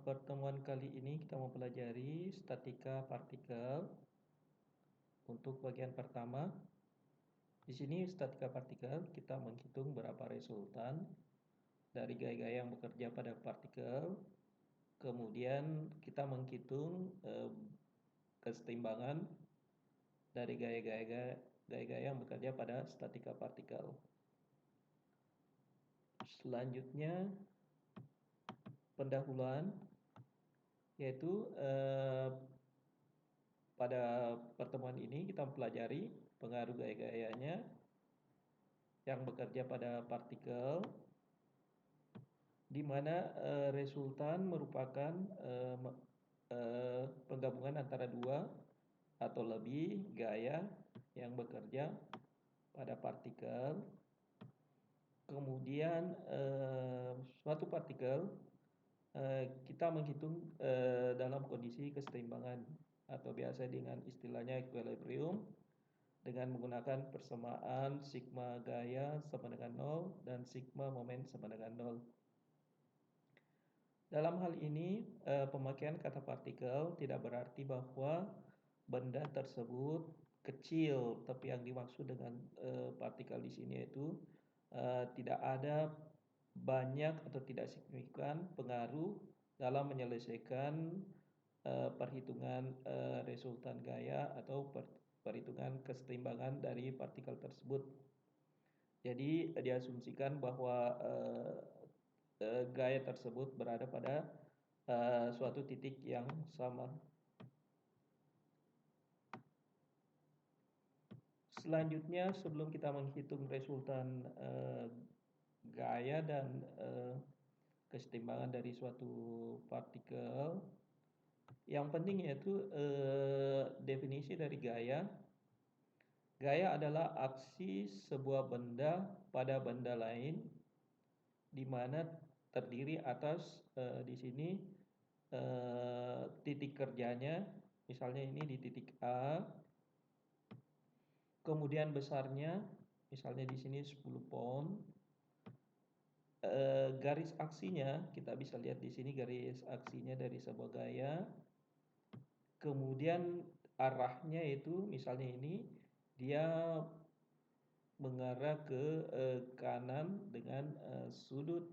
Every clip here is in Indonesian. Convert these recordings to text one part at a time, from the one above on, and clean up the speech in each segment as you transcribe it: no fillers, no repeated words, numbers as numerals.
Pertemuan kali ini kita mempelajari statika partikel. Untuk bagian pertama, di sini statika partikel kita menghitung berapa resultan dari gaya-gaya yang bekerja pada partikel. Kemudian kita menghitung kesetimbangan dari gaya-gaya yang bekerja pada statika partikel. Selanjutnya, pendahuluan, yaitu pada pertemuan ini kita mempelajari pengaruh gaya-gayanya yang bekerja pada partikel, di mana resultan merupakan penggabungan antara dua atau lebih gaya yang bekerja pada partikel. Kemudian suatu partikel kita menghitung dalam kondisi kesetimbangan atau biasa dengan istilahnya equilibrium, dengan menggunakan persamaan sigma gaya sama dengan 0 dan sigma momen sama dengan 0. Dalam hal ini, pemakaian kata partikel tidak berarti bahwa benda tersebut kecil, tapi yang dimaksud dengan partikel di sini itu tidak ada banyak atau tidak signifikan pengaruh dalam menyelesaikan perhitungan resultan gaya atau perhitungan kesetimbangan dari partikel tersebut. Jadi diasumsikan bahwa gaya tersebut berada pada suatu titik yang sama. Selanjutnya, sebelum kita menghitung resultan gaya dan kesetimbangan dari suatu partikel, yang penting yaitu definisi dari gaya. Gaya adalah aksi sebuah benda pada benda lain, di mana terdiri atas di sini titik kerjanya, misalnya ini di titik A, kemudian besarnya, misalnya di sini 10 pound. Garis aksinya kita bisa lihat di sini garis aksinya dari sebuah gaya. Kemudian arahnya itu misalnya ini dia mengarah ke kanan dengan sudut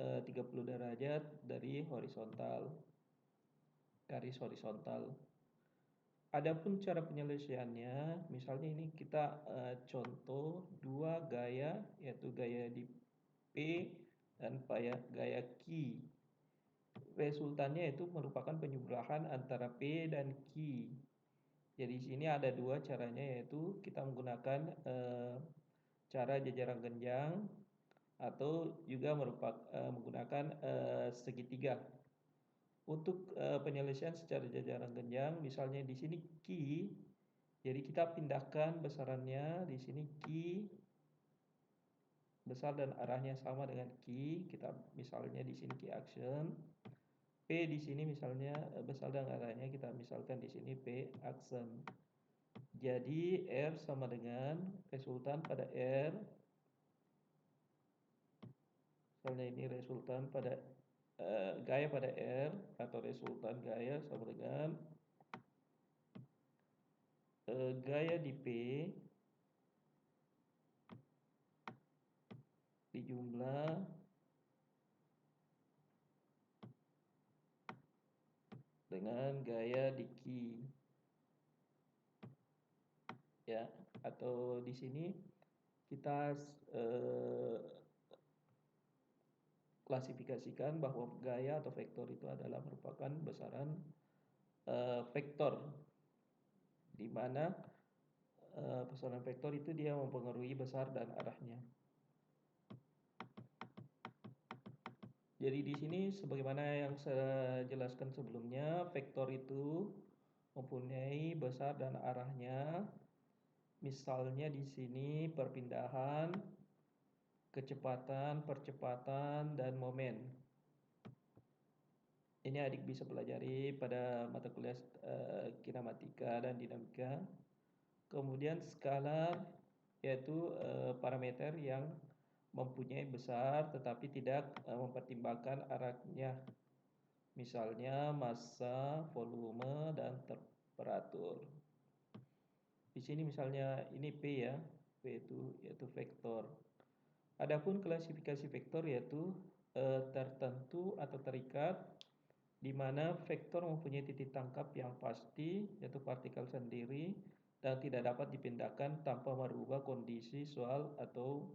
30 derajat dari horizontal, garis horizontal. Adapun cara penyelesaiannya, misalnya ini kita contoh dua gaya, yaitu gaya di P dan gaya Q. Resultannya itu merupakan penyebelahan antara P dan Q. Jadi di sini ada dua caranya, yaitu kita menggunakan cara jajaran genjang atau juga menggunakan segitiga. Untuk penyelesaian secara jajaran genjang, misalnya di sini Q, jadi kita pindahkan besarannya. Di sini Q besar dan arahnya sama dengan Q. Kita misalnya di sini Q action. P di sini misalnya besar dan arahnya kita misalkan di sini P action. Jadi R sama dengan resultan pada R. Misalnya ini resultan pada gaya pada R atau resultan gaya sama dengan gaya di P dijumlah dengan gaya di Q, ya. Atau di sini kita klasifikasikan bahwa gaya atau vektor itu adalah merupakan besaran vektor, di mana besaran vektor itu dia mempengaruhi besar dan arahnya. Jadi di sini sebagaimana yang saya jelaskan sebelumnya, vektor itu mempunyai besar dan arahnya. Misalnya di sini perpindahan, kecepatan, percepatan, dan momen. Ini adik bisa pelajari pada mata kuliah kinematika dan dinamika. Kemudian skalar, yaitu parameter yang mempunyai besar tetapi tidak mempertimbangkan arahnya. Misalnya massa, volume, dan temperatur. Di sini misalnya ini P ya, P itu yaitu vektor. Adapun klasifikasi vektor yaitu tertentu atau terikat di mana vektor mempunyai titik tangkap yang pasti yaitu partikel sendiri dan tidak dapat dipindahkan tanpa merubah kondisi soal atau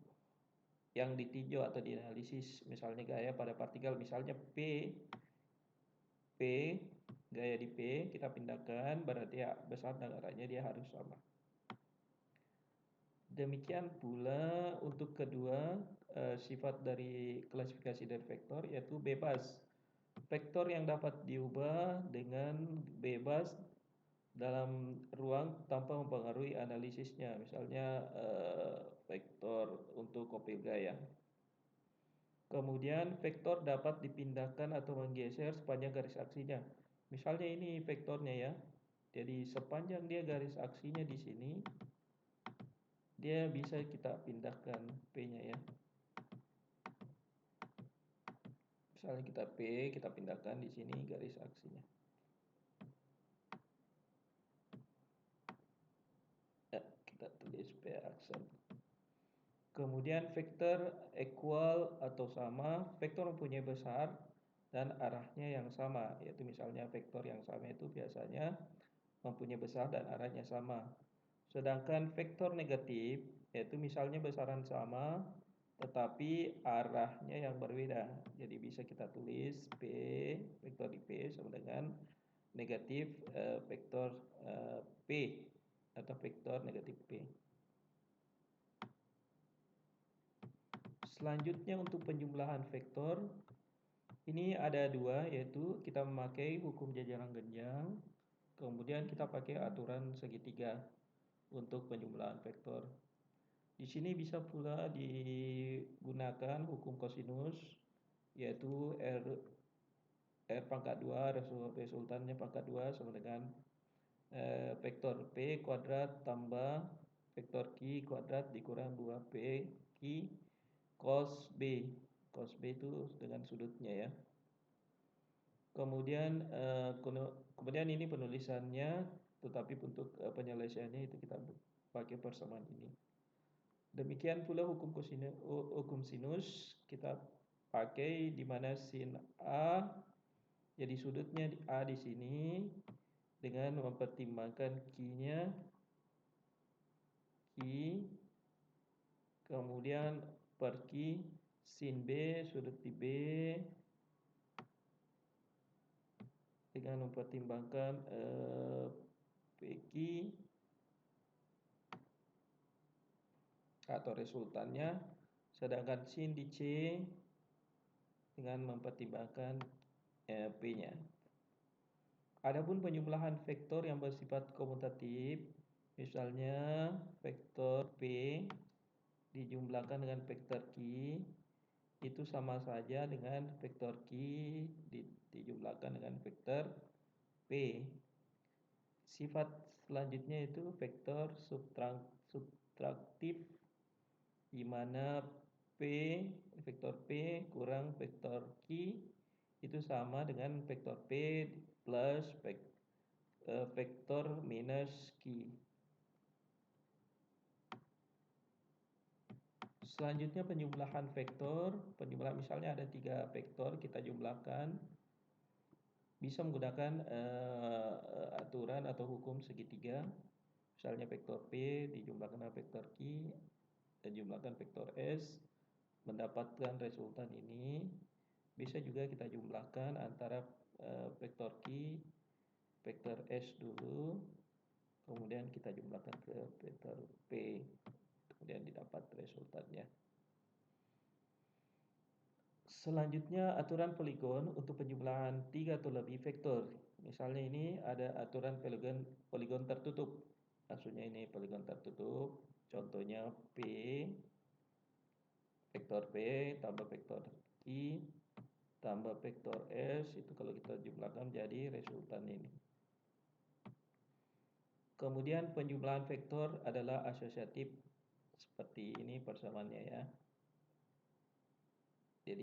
yang ditinjau atau dianalisis. Misalnya gaya pada partikel, misalnya P gaya di P kita pindahkan, berarti ya besar dan arahnya dia harus sama. Demikian pula untuk kedua sifat dari klasifikasi dari vektor yaitu bebas. Vektor yang dapat diubah dengan bebas dalam ruang tanpa mempengaruhi analisisnya. Misalnya vektor untuk kopil gaya. Kemudian vektor dapat dipindahkan atau menggeser sepanjang garis aksinya. Misalnya ini vektornya ya. Jadi sepanjang dia garis aksinya di sini, dia bisa kita pindahkan P-nya ya. Misalnya kita P, kita pindahkan di sini garis aksinya. Ya, kita tulis P aksen. Kemudian vektor equal atau sama, vektor mempunyai besar dan arahnya yang sama, yaitu misalnya vektor yang sama itu biasanya mempunyai besar dan arahnya sama. Sedangkan vektor negatif, yaitu misalnya besaran sama, tetapi arahnya yang berbeda. Jadi bisa kita tulis P, vektor di P sama dengan negatif vektor P atau vektor negatif P. Selanjutnya untuk penjumlahan vektor, ini ada dua, yaitu kita memakai hukum jajaran genjang, kemudian kita pakai aturan segitiga untuk penjumlahan vektor. Di sini bisa pula digunakan hukum kosinus, yaitu R pangkat 2 resultannya pangkat 2 sama dengan vektor P kuadrat tambah vektor Q kuadrat dikurang 2P Q cos B. Cos B itu dengan sudutnya ya. Kemudian ini penulisannya, tetapi untuk penyelesaiannya itu kita pakai persamaan ini. Demikian pula hukum sinus kita pakai di mana sin A jadi sudutnya di A di sini dengan mempertimbangkan Q-nya Q, kemudian per Q sin B sudut di B dengan mempertimbangkan PQ atau resultannya, sedangkan sin di C dengan mempertimbangkan P-nya. Adapun penjumlahan vektor yang bersifat komutatif, misalnya vektor P dijumlahkan dengan vektor Q, itu sama saja dengan vektor Q dijumlahkan dengan vektor P. Sifat selanjutnya itu vektor subtraktif, di mana vektor P kurang vektor Q itu sama dengan vektor P plus vektor minus Q. Selanjutnya penjumlahan vektor. Penjumlahan misalnya ada 3 vektor kita jumlahkan. Bisa menggunakan aturan atau hukum segitiga. Misalnya vektor P dijumlahkan dengan vektor Q dan jumlahkan vektor S, mendapatkan resultan ini. Bisa juga kita jumlahkan antara vektor Q, vektor S dulu, kemudian kita jumlahkan ke vektor P, kemudian didapat resultannya. Selanjutnya aturan poligon untuk penjumlahan 3 atau lebih vektor. Misalnya ini ada aturan poligon tertutup. Maksudnya ini poligon tertutup. Contohnya P vektor P tambah vektor I tambah vektor S, itu kalau kita jumlahkan jadi resultan ini. Kemudian penjumlahan vektor adalah asosiatif, seperti ini persamaannya ya.